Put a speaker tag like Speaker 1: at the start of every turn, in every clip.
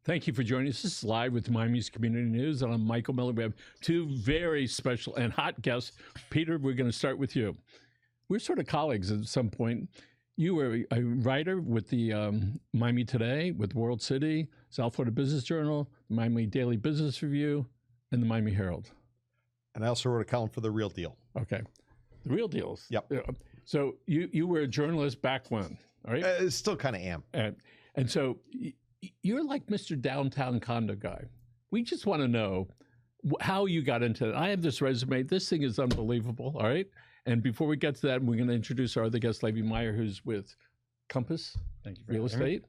Speaker 1: Thank you for joining us. This is Live with Miami's Community News, and I'm Michael Miller. We have two very special and hot guests. Peter, we're going to start with you. We're sort of colleagues at some point. You were a writer with the Miami Today, with World City, South Florida Business Journal, Miami Daily Business Review, and the Miami Herald.
Speaker 2: And I also wrote a column for The Real Deal.
Speaker 1: Okay. The Real Deals.
Speaker 2: Yep.
Speaker 1: So you were a journalist back when, all right?
Speaker 2: Still kind of am.
Speaker 1: And so you're like Mr. Downtown Condo guy. We just want to know how you got into it. I have this resume. This thing is unbelievable, all right? And before we get to that, we're going to introduce our other guest, Levi Meyer, who's with Compass
Speaker 3: Thank you for
Speaker 1: Real
Speaker 3: having me.
Speaker 1: Estate.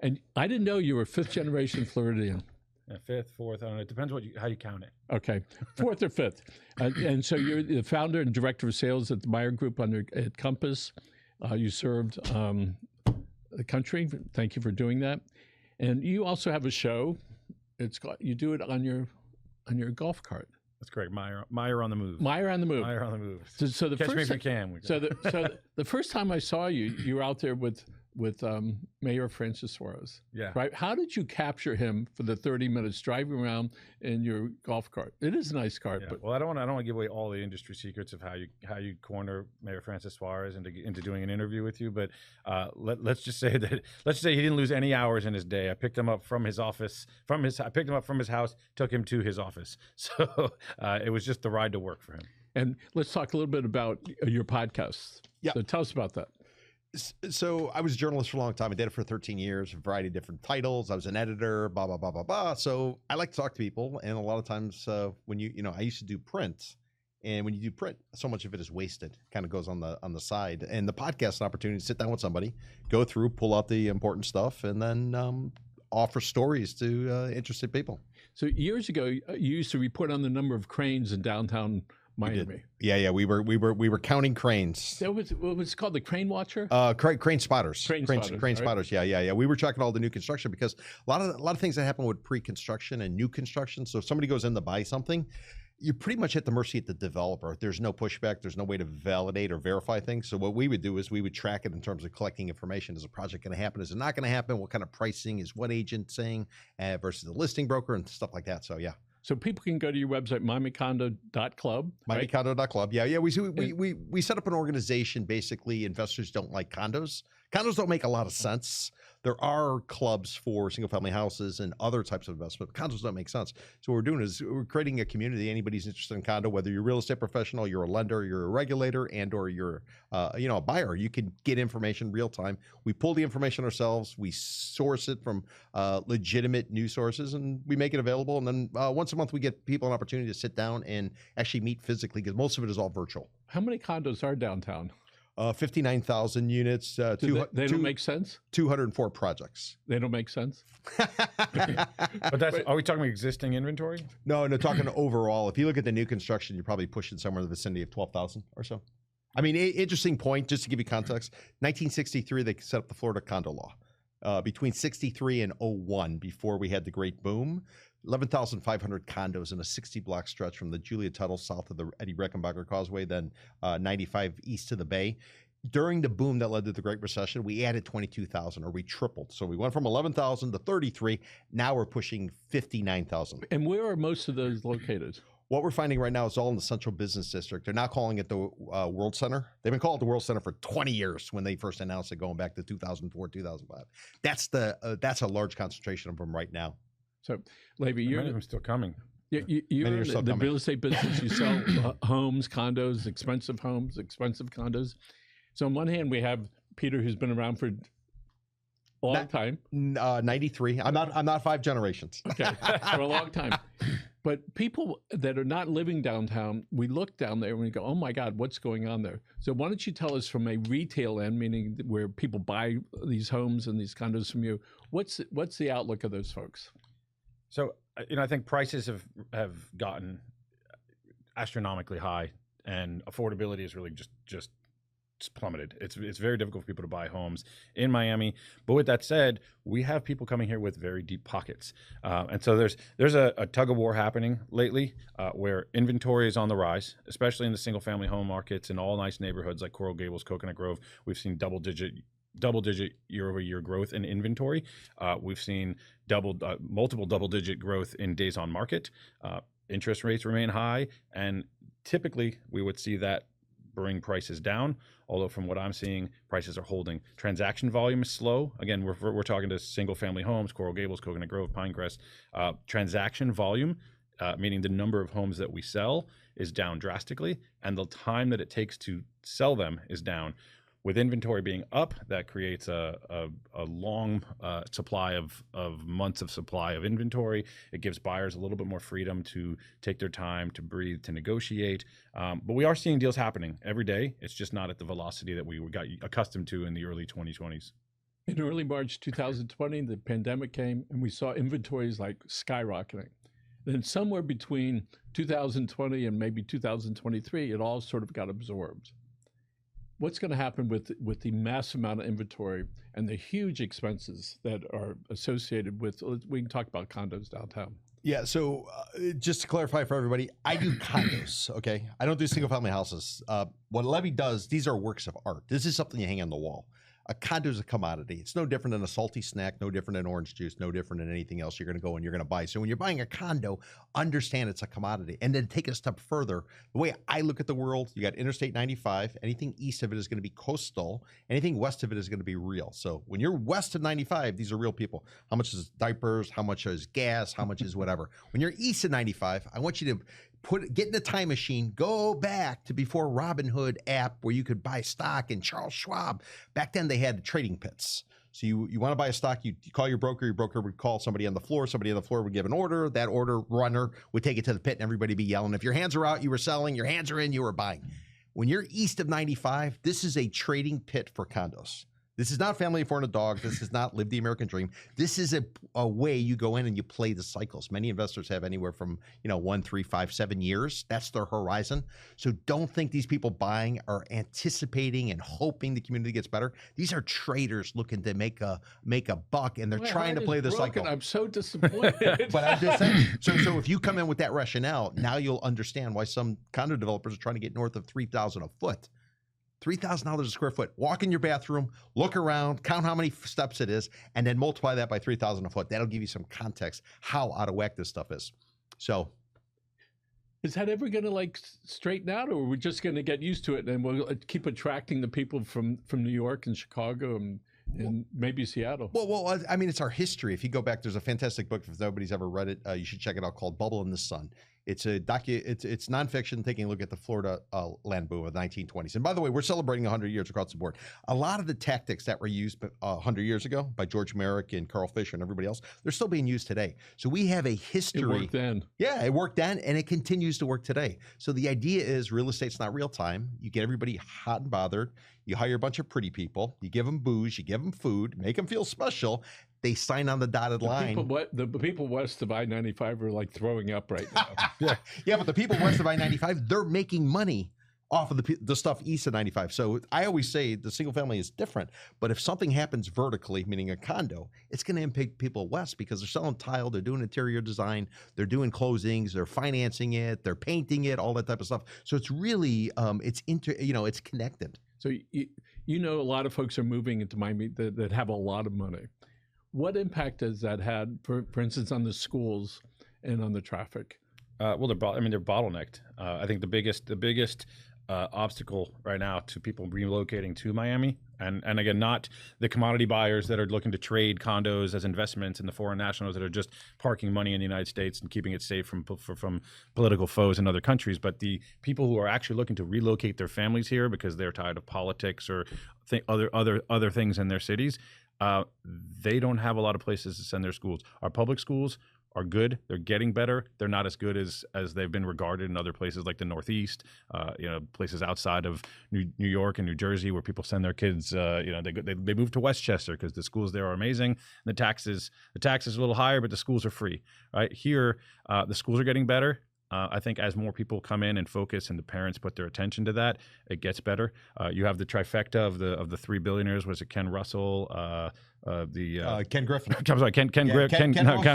Speaker 1: And I didn't know you were fifth-generation Floridian.
Speaker 3: Yeah, fifth, fourth, I don't know. It depends how you count it.
Speaker 1: Okay, fourth or fifth. And so you're the founder and director of sales at the Meyer Group at Compass. You served the country. Thank you for doing that. And you also have a show. It's called, you do it on your golf cart.
Speaker 3: That's correct. Meyer on the move.
Speaker 1: Meyer on the move.
Speaker 3: Meyer on the move.
Speaker 1: So the
Speaker 3: Catch me
Speaker 1: first
Speaker 3: if you can.
Speaker 1: so the first time I saw you, you were out there with Mayor Francis Suarez.
Speaker 3: Yeah.
Speaker 1: Right. How did you capture him for the 30 minutes driving around in your golf cart? It is a nice cart,
Speaker 3: Yeah.
Speaker 1: but
Speaker 3: Well, I don't want to give away all the industry secrets of how you corner Mayor Francis Suarez into doing an interview with you. But let's just say he didn't lose any hours in his day. I picked him up from his office. I picked him up from his house, took him to his office. So it was just the ride to work for him.
Speaker 1: And let's talk a little bit about your podcast.
Speaker 2: Yeah.
Speaker 1: So tell us about that.
Speaker 2: So I was a journalist for a long time. I did it for 13 years, a variety of different titles. I was an editor, blah, blah, blah, blah, blah. So I like to talk to people. And a lot of times when I used to do print. And when you do print, so much of it is wasted, kind of goes on the side. And the podcast is an opportunity to sit down with somebody, go through, pull out the important stuff, and then offer stories to interested people.
Speaker 1: So years ago, you used to report on the number of cranes in downtown Miami.
Speaker 2: Yeah. We were counting cranes.
Speaker 1: That was what was it called, the Crane Watcher?
Speaker 2: Crane spotters.
Speaker 1: Crane
Speaker 2: spotters.
Speaker 1: Right?
Speaker 2: Yeah. We were tracking all the new construction because a lot of things that happen with pre-construction and new construction. So if somebody goes in to buy something, you're pretty much at the mercy of the developer. There's no pushback. There's no way to validate or verify things. So what we would do is we would track it in terms of collecting information. Is a project going to happen? Is it not going to happen? What kind of pricing is what agent saying versus the listing broker and stuff like that. So yeah.
Speaker 1: So people can go to your website, miamicondo.club. Right?
Speaker 2: Miamicondo.club. Yeah. We set up an organization. Basically, investors don't like condos. Condos don't make a lot of sense. There are clubs for single-family houses and other types of investment. But condos don't make sense. So what we're doing is we're creating a community. Anybody's interested in condo, whether you're a real estate professional, you're a lender, you're a regulator, and/or you're a buyer. You can get information real time. We pull the information ourselves. We source it from legitimate news sources, and we make it available. And then once a month, we get people an opportunity to sit down and actually meet physically, because most of it is all virtual.
Speaker 1: How many condos are downtown?
Speaker 2: 59,000 units.
Speaker 1: They don't make sense?
Speaker 2: 204 projects.
Speaker 1: They don't make sense?
Speaker 3: But are we talking existing inventory?
Speaker 2: No, talking overall. If you look at the new construction, you're probably pushing somewhere in the vicinity of 12,000 or so. I mean, interesting point, just to give you context. 1963, they set up the Florida condo law. Between 63 and 01, before we had the great boom, 11,500 condos in a 60-block stretch from the Julia Tuttle south of the Eddie Reckenbacher Causeway, then 95 east to the Bay. During the boom that led to the Great Recession, we added 22,000, or we tripled. So we went from 11,000 to 33. Now we're pushing 59,000.
Speaker 1: And where are most of those located?
Speaker 2: What we're finding right now is all in the Central Business District. They're now calling it the World Center. They've been calling it the World Center for 20 years when they first announced it, going back to 2004, 2005. That's a large concentration of them right now.
Speaker 1: So, Levi,
Speaker 3: Many of them still coming.
Speaker 1: You're in the real estate business. You sell homes, condos, expensive condos. So on one hand, we have Peter, who's been around for a long time.
Speaker 2: 93. I'm not 5 generations.
Speaker 1: Okay, for a long time. But people that are not living downtown, we look down there and we go, oh my God, what's going on there? So why don't you tell us from a retail end, meaning where people buy these homes and these condos from you, what's the outlook of those folks?
Speaker 3: So, I think prices have gotten astronomically high, and affordability is really just plummeted. It's very difficult for people to buy homes in Miami. But with that said, we have people coming here with very deep pockets, and so there's a tug of war happening lately, where inventory is on the rise, especially in the single family home markets in all nice neighborhoods like Coral Gables, Coconut Grove. We've seen double-digit double-digit year-over-year growth in inventory. We've seen multiple double-digit growth in days on market. Interest rates remain high, and typically we would see that bring prices down. Although from what I'm seeing, prices are holding. Transaction volume is slow. Again, we're talking to single-family homes, Coral Gables, Coconut Grove, Pinecrest. Transaction volume, meaning the number of homes that we sell, is down drastically, and the time that it takes to sell them is down. With inventory being up, that creates a long supply of months of supply of inventory. It gives buyers a little bit more freedom to take their time, to breathe, to negotiate. But we are seeing deals happening every day. It's just not at the velocity that we got accustomed to in the early 2020s.
Speaker 1: In early March 2020, the pandemic came, and we saw inventories like skyrocketing. Then somewhere between 2020 and maybe 2023, it all sort of got absorbed. What's going to happen with the massive amount of inventory and the huge expenses that are associated with, we can talk about condos downtown.
Speaker 2: Yeah, so just to clarify for everybody, I do condos, okay? I don't do single-family houses. What Levi does, these are works of art. This is something you hang on the wall. A condo is a commodity. It's no different than a salty snack, no different than orange juice, no different than anything else you're going to go and you're going to buy. So when you're buying a condo, understand it's a commodity. And then take it a step further. The way I look at the world, you got Interstate 95. Anything east of it is going to be coastal. Anything west of it is going to be real. So when you're west of 95, these are real people. How much is diapers? How much is gas? How much is whatever? When you're east of 95, I want you to get in a time machine, go back to before Robinhood app where you could buy stock in Charles Schwab. Back then they had trading pits. So you want to buy a stock, you call your broker would call somebody on the floor would give an order, that order runner would take it to the pit and everybody be yelling. If your hands are out, you were selling, your hands are in, you were buying. When you're east of 95, this is a trading pit for condos. This is not family for a dog. This is not live the American dream. This is a way you go in and you play the cycles. Many investors have anywhere from 1, 3, 5, 7 years. That's their horizon. So don't think these people buying are anticipating and hoping the community gets better. These are traders looking to make a buck, and they're trying to play the cycle.
Speaker 1: I'm so disappointed.
Speaker 2: But I'm just saying. So if you come in with that rationale, now you'll understand why some condo developers are trying to get north of $3,000 a foot. $3,000 a square foot. Walk in your bathroom, look around, count how many steps it is, and then multiply that by $3,000 a foot. That'll give you some context how out of whack this stuff is. So,
Speaker 1: is that ever going to straighten out, or are we just going to get used to it and we'll keep attracting the people from New York and Chicago and maybe Seattle?
Speaker 2: Well, I mean, it's our history. If you go back, there's a fantastic book. If nobody's ever read it, you should check it out, called Bubble in the Sun. It's it's nonfiction, taking a look at the Florida land boom of the 1920s. And by the way, we're celebrating 100 years across the board. A lot of the tactics that were used 100 years ago by George Merrick and Carl Fisher and everybody else, they're still being used today. So we have a history.
Speaker 1: It worked then.
Speaker 2: Yeah, it worked then, and it continues to work today. So the idea is real estate's not real time. You get everybody hot and bothered. You hire a bunch of pretty people. You give them booze. You give them food. Make them feel special. They sign on the dotted line.
Speaker 1: The people west of I-95 are throwing up right now.
Speaker 2: Yeah, but the people west of I-95, they're making money off of the stuff east of 95. So I always say the single family is different. But if something happens vertically, meaning a condo, it's going to impact people west because they're selling tile, they're doing interior design, they're doing closings, they're financing it, they're painting it, all that type of stuff. So it's really it's connected.
Speaker 1: So a lot of folks are moving into Miami that have a lot of money. What impact has that had, for instance, on the schools and on the traffic?
Speaker 3: Well, they're bottlenecked. I think the biggest obstacle right now to people relocating to Miami, and again, not the commodity buyers that are looking to trade condos as investments, and the foreign nationals that are just parking money in the United States and keeping it safe from political foes in other countries, but the people who are actually looking to relocate their families here because they're tired of politics or other things in their cities. They don't have a lot of places to send their schools. Our public schools are good. They're getting better. They're not as good as they've been regarded in other places like the Northeast, places outside of New York and New Jersey where people send their kids. They move to Westchester because the schools there are amazing. The tax is a little higher, but the schools are free. Right here, the schools are getting better. I think as more people come in and focus and the parents put their attention to that, it gets better. You have the trifecta of the three billionaires. Was it Ken Russell?
Speaker 2: Ken Griffin.
Speaker 3: I'm sorry, Ken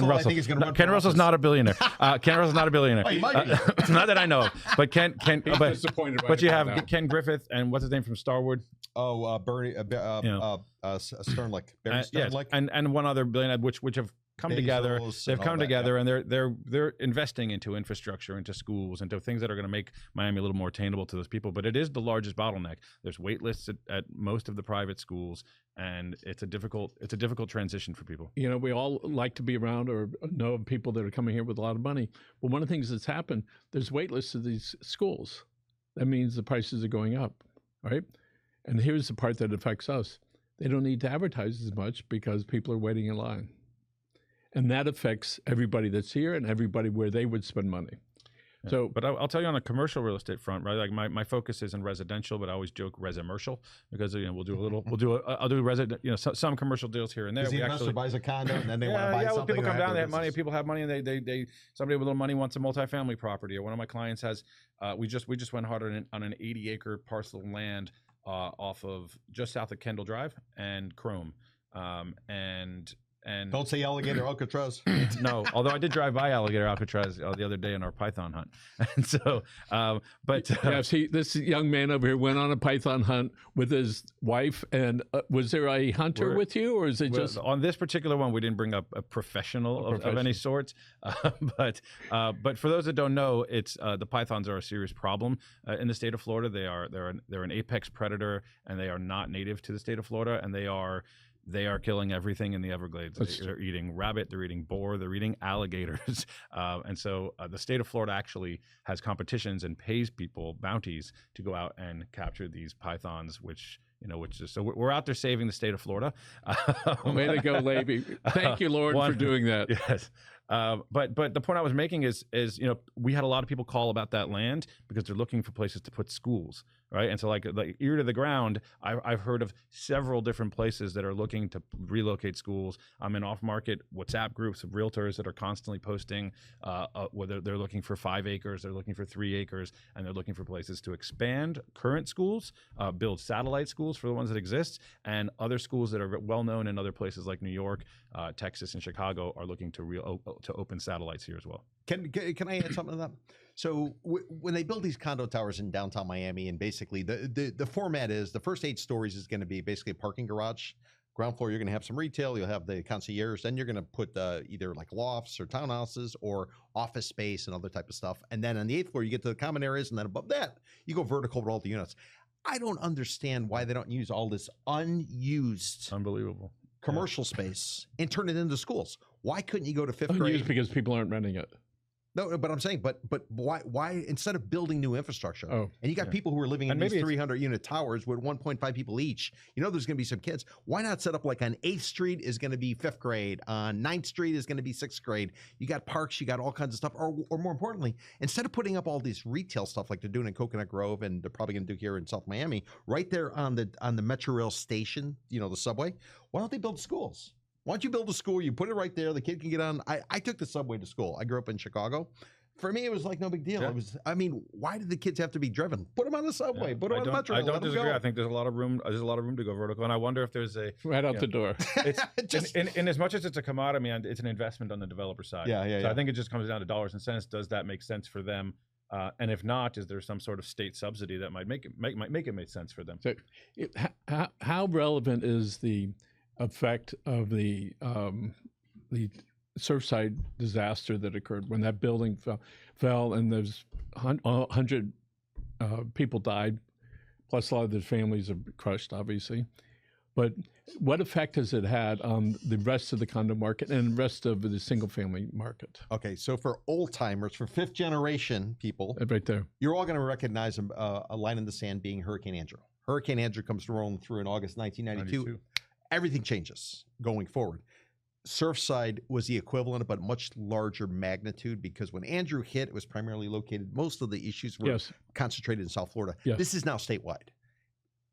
Speaker 3: Russell. Ken Russell's not a billionaire. Ken Russell's not a billionaire.
Speaker 2: He might be.
Speaker 3: Not that I know of. But
Speaker 1: Disappointed.
Speaker 3: But you have Ken Griffith and what's his name from Starwood?
Speaker 2: Bernie, Sternlick, Barry Sternlick,
Speaker 3: and one other billionaire, which have come together. They've come together, and they're investing into infrastructure, into schools, into things that are going to make Miami a little more attainable to those people. But it is the largest bottleneck. There's wait lists at most of the private schools, and it's a difficult transition for people.
Speaker 1: You know, we all like to be around or know of people that are coming here with a lot of money. But one of the things that's happened, there's wait lists of these schools. That means the prices are going up, right? And here's the part that affects us. They don't need to advertise as much because people are waiting in line. And that affects everybody that's here and everybody where they would spend money.
Speaker 3: Yeah.
Speaker 1: So,
Speaker 3: but I'll tell you on a commercial real estate front, right? Like my focus is in residential, but I always joke resimercial because I'll do some commercial deals here and there.
Speaker 2: The investor buys a condo and then they want to buy something.
Speaker 3: People come down, they have money. People have money, and they somebody with a little money wants a multifamily property. Or one of my clients has. We just went hard on an 80-acre parcel of land off of just south of Kendall Drive and Chrome, and
Speaker 2: don't say Alligator Alcatraz.
Speaker 3: No, although I did drive by Alligator Alcatraz the other day in our python hunt, and so,
Speaker 1: see, this young man over here went on a python hunt with his wife, and was there a hunter with you, or is it just
Speaker 3: on this particular one? We didn't bring up a professional of any sort, but for those that don't know, it's the pythons are a serious problem in the state of Florida. They're an apex predator, and they are not native to the state of Florida, and they are killing everything in the Everglades. They're eating rabbit, they're eating boar, they're eating alligators. And so the state of Florida actually has competitions and pays people bounties to go out and capture these pythons, so we're out there saving the state of Florida.
Speaker 1: Way to go, Levi. Thank you, Lord, for doing that.
Speaker 3: Yes. But the point I was making is we had a lot of people call about that land because they're looking for places to put schools, right? And so like ear to the ground, I've heard of several different places that are looking to relocate schools. I'm in off-market WhatsApp groups of realtors that are constantly posting whether they're looking for 5 acres, they're looking for 3 acres, and they're looking for places to expand current schools, build satellite schools for the ones that exist, and other schools that are well known in other places like New York, Texas, and Chicago are looking to open satellites here as well.
Speaker 2: Can I add something to that? So when they build these condo towers in downtown Miami, and basically the format is the first 8 stories is going to be basically a parking garage. Ground floor, you're going to have some retail. You'll have the concierge. Then you're going to put either like lofts or townhouses or office space and other type of stuff. And then on the 8th floor, you get to the common areas. And then above that, you go vertical with all the units. I don't understand why they don't use all this unused,
Speaker 3: unbelievable
Speaker 2: commercial space and turn it into schools. Why couldn't you go to 5th grade?
Speaker 1: Because people aren't renting it.
Speaker 2: No, but I'm saying, but why instead of building new infrastructure, and you got people who are living in these 300-unit towers with 1.5 people each, there's going to be some kids. Why not set up like on 8th Street is going to be 5th grade, on 9th Street is going to be 6th grade. You got parks, you got all kinds of stuff, or more importantly, instead of putting up all this retail stuff like they're doing in Coconut Grove and they're probably going to do here in South Miami, right there on the Metro Rail station, the subway, why don't they build schools? Why don't you build a school? You put it right there. The kid can get on. I took the subway to school. I grew up in Chicago. For me, it was like no big deal. Yeah. Why did the kids have to be driven? Put them on the subway. Yeah. Put them on the metro.
Speaker 3: I don't disagree. I think there's a lot of room. There's a lot of room to go vertical, and I wonder if there's a
Speaker 1: right out the door.
Speaker 3: It's in as much as it's a commodity, it's an investment on the developer side. So I think it just comes down to dollars and cents. Does that make sense for them? And if not, is there some sort of state subsidy that might make it make sense for them?
Speaker 1: So, how relevant is the effect of the Surfside disaster that occurred when that building fell and there's 100 people died, plus a lot of their families are crushed, obviously. But what effect has it had on the rest of the condo market and the rest of the single-family market?
Speaker 2: Okay, so for old-timers, for 5th-generation people,
Speaker 1: right there,
Speaker 2: you're all going to recognize a line in the sand being Hurricane Andrew. Hurricane Andrew comes rolling through in August 1992. Everything changes going forward. Surfside was the equivalent, but much larger magnitude, because when Andrew hit, it was primarily located. Most of the issues were concentrated in South Florida. This is now statewide.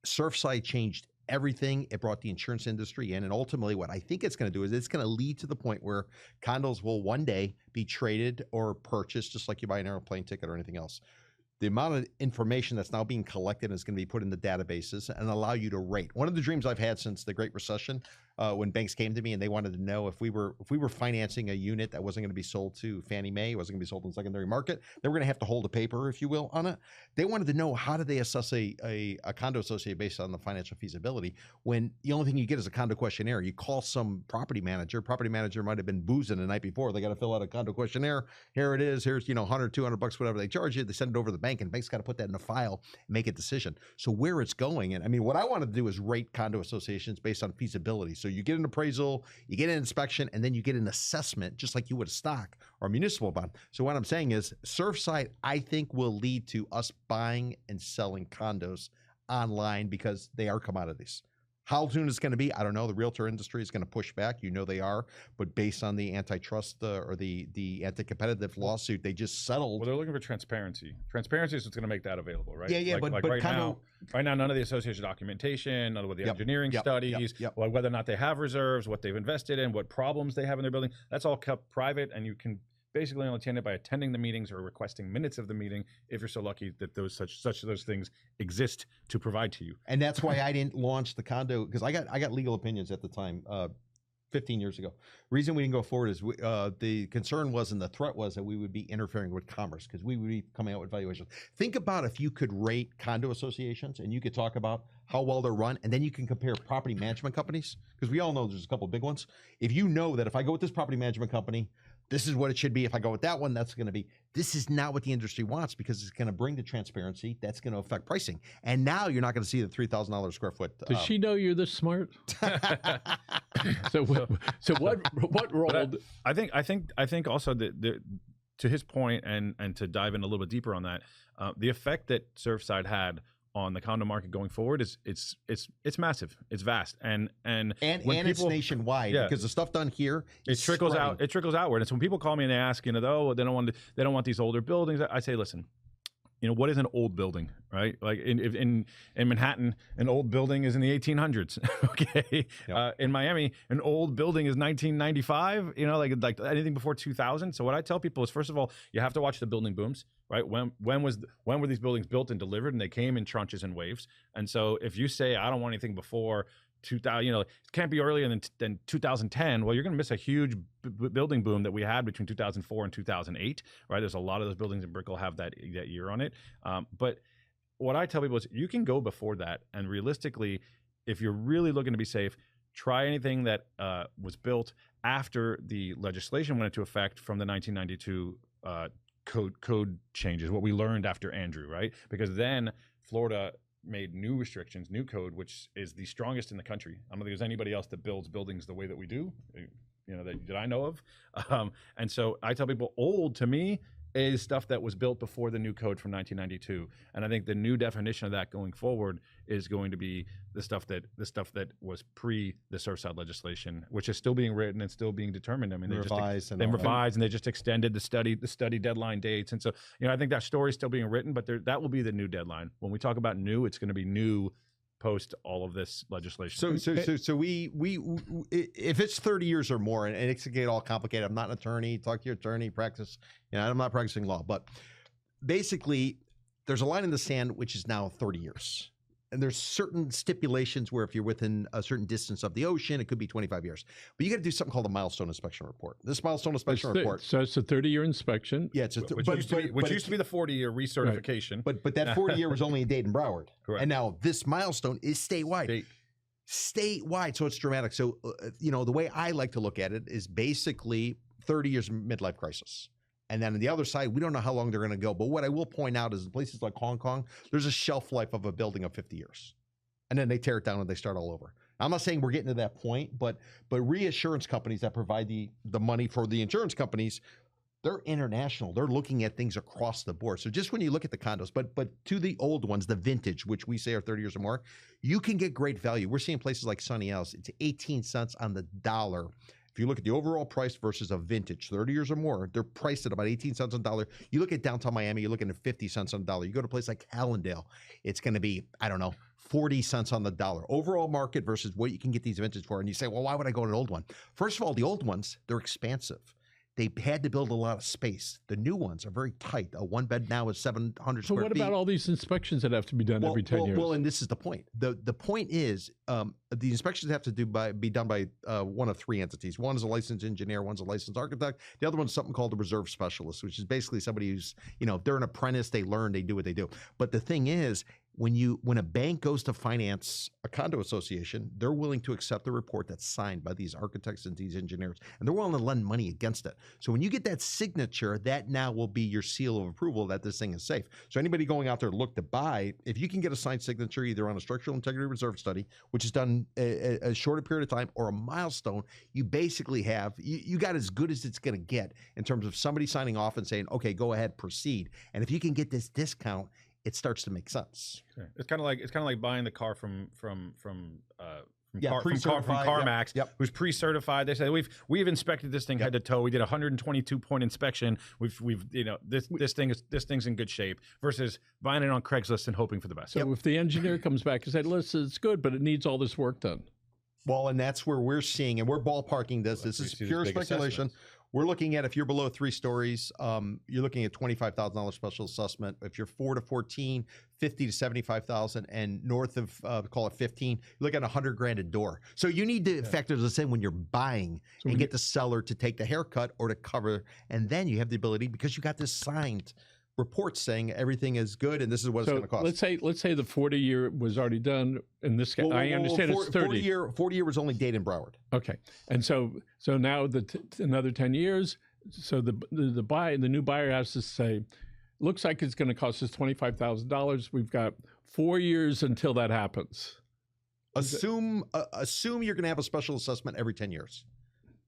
Speaker 2: Surfside changed everything. It brought the insurance industry in, and ultimately what I think it's going to do is it's going to lead to the point where condos will one day be traded or purchased, just like you buy an airplane ticket or anything else. The amount of information that's now being collected is going to be put in the databases and allow you to rate. One of the dreams I've had since the Great Recession, when banks came to me and they wanted to know if we were financing a unit that wasn't going to be sold to Fannie Mae, wasn't going to be sold in the secondary market, they were going to have to hold a paper, if you will, on it. They wanted to know, how do they assess a condo associate based on the financial feasibility, when the only thing you get is a condo questionnaire. You call some property manager might have been boozing the night before. They got to fill out a condo questionnaire. Here it is. Here's, $100, $200, whatever they charge you. They send it over to the bank, and the bank's got to put that in a file, make a decision. So where it's going, and I mean, what I wanted to do is rate condo associations based on feasibility. So you get an appraisal, you get an inspection, and then you get an assessment, just like you would a stock or a municipal bond. So what I'm saying is, Surfside, I think, will lead to us buying and selling condos online because they are commodities. How soon it's going to be, I don't know. The realtor industry is going to push back. They are. But based on the antitrust or the anti-competitive lawsuit they just settled.
Speaker 3: Well, they're looking for transparency. Transparency is what's going to make that available, right?
Speaker 2: Yeah,
Speaker 3: but right now, none of the association documentation, none of the engineering studies, like whether or not they have reserves, what they've invested in, what problems they have in their building, that's all kept private, and you can basically only attend it by attending the meetings or requesting minutes of the meeting, if you're so lucky that those things exist to provide to you.
Speaker 2: And that's why I didn't launch the condo, because I got legal opinions at the time, 15 years ago. Reason we didn't go forward is the concern was, and the threat was, that we would be interfering with commerce, because we would be coming out with valuations. Think about if you could rate condo associations and you could talk about how well they're run, and then you can compare property management companies, because we all know there's a couple of big ones. If you know that if I go with this property management company, this is what it should be. If I go with that one, that's going to be. This is not what the industry wants, because it's going to bring the transparency. That's going to affect pricing. And now you're not going to see the $3,000 square foot.
Speaker 1: Does she know you're this smart? So what role?
Speaker 3: I think also that to his point, and to dive in a little bit deeper on that, the effect that Surfside had on the condo market going forward is it's massive, it's vast, and
Speaker 2: it's nationwide, because the stuff done here
Speaker 3: trickles outward. And so when people call me and they ask, they don't want these older buildings, I say, listen, what is an old building, right? Like in Manhattan, an old building is in the 1800s. Okay, in Miami, an old building is 1995. Like anything before 2000. So what I tell people is, first of all, you have to watch the building booms, right? When were these buildings built and delivered, and they came in tranches and waves. And so if you say, I don't want anything before 2000, it can't be earlier than 2010. Well, you're going to miss a huge building boom that we had between 2004 and 2008, right? There's a lot of those buildings in Brickell have that year on it. But what I tell people is, you can go before that, and realistically, if you're really looking to be safe, try anything that was built after the legislation went into effect from the 1992 code changes, what we learned after Andrew, right? Because then Florida made new restrictions, new code, which is the strongest in the country. I don't think there's anybody else that builds buildings the way that we do, that I know of. And so I tell people, old to me is stuff that was built before the new code from 1992. And I think the new definition of that going forward is going to be the stuff that was pre the Surfside legislation, which is still being written and still being determined. I mean, they revised and they just extended the study deadline dates. And so, I think that story is still being written, but that will be the new deadline. When we talk about new, it's going to be new post all of this legislation.
Speaker 2: So we if it's 30 years or more, and it can get all complicated. I'm not an attorney. Talk to your attorney. Practice. I'm not practicing law, but basically, there's a line in the sand which is now 30 years. And there's certain stipulations where if you're within a certain distance of the ocean, it could be 25 years. But you got to do something called a milestone inspection report. This milestone inspection report.
Speaker 1: So it's a 30-year inspection.
Speaker 2: Yeah,
Speaker 3: which used to be the 40-year recertification.
Speaker 2: Right. But that 40-year was only in Dade and Broward.
Speaker 3: Correct.
Speaker 2: And now this milestone is statewide. Statewide, so it's dramatic. So, the way I like to look at it is basically 30 years midlife crisis. And then on the other side, we don't know how long they're going to go. But what I will point out is in places like Hong Kong, there's a shelf life of a building of 50 years. And then they tear it down and they start all over. I'm not saying we're getting to that point, but reassurance companies that provide the money for the insurance companies, they're international. They're looking at things across the board. So just when you look at the condos, but to the old ones, the vintage, which we say are 30 years or more, you can get great value. We're seeing places like Sunny Isles, it's 18 cents on the dollar. If you look at the overall price versus a vintage, 30 years or more, they're priced at about 18 cents on the dollar. You look at downtown Miami, you're looking at 50 cents on the dollar. You go to a place like Hallandale, it's going to be, 40 cents on the dollar. Overall market versus what you can get these vintage for. And you say, well, why would I go to an old one? First of all, the old ones, they're expansive. they had to build a lot of space. The new ones are very tight. A one bed now is 700
Speaker 1: So
Speaker 2: square
Speaker 1: what
Speaker 2: feet.
Speaker 1: about all these inspections that have to be done every 10 years?
Speaker 2: Well, and this is the point. The point is the inspections have to be done by one of three entities. One is a licensed engineer, one's a licensed architect. The other one's something called a reserve specialist, which is basically somebody who's, they're an apprentice, they learn, they do what they do. But the thing is, when a bank goes to finance a condo association, they're willing to accept the report that's signed by these architects and these engineers, and they're willing to lend money against it. So when you get that signature, that now will be your seal of approval that this thing is safe. So anybody going out there to look to buy, if you can get a signed signature either on a structural integrity reserve study, which is done a shorter period of time, or a milestone, you basically have, you got as good as it's going to get in terms of somebody signing off and saying, okay, go ahead, proceed. And if you can get this discount, it starts to make sense.
Speaker 3: Sure. It's kind of like buying the car from
Speaker 2: pre-certified,
Speaker 3: CarMax,
Speaker 2: yep.
Speaker 3: who's pre-certified. They say we've inspected this thing head to toe. We did a 122-point inspection. This thing's in good shape. Versus buying it on Craigslist and hoping for the best.
Speaker 1: So if the engineer comes back and said, "Listen, it's good, but it needs all this work done."
Speaker 2: Well, and that's where we're seeing, and we're ballparking this. This is pure speculation. We're looking at, if you're below 3 stories, you're looking at $25,000 special assessment. If you're 4 to 14, 50 to 75,000, and north of call it 15, you look at $100,000 a door. So you need to factor this in when you're buying and get the seller to take the haircut or to cover, and then you have the ability, because you got this signed report saying everything is good and this is what it's going to cost.
Speaker 1: Let's say the 40-year was already done. In this case, I understand it's 30.
Speaker 2: 40-year was only Dade and Broward.
Speaker 1: Okay, and so now another 10 years. So the new buyer has to say, looks like it's going to cost us $25,000. We've got 4 years until that happens.
Speaker 2: Assume you're going to have a special assessment every 10 years.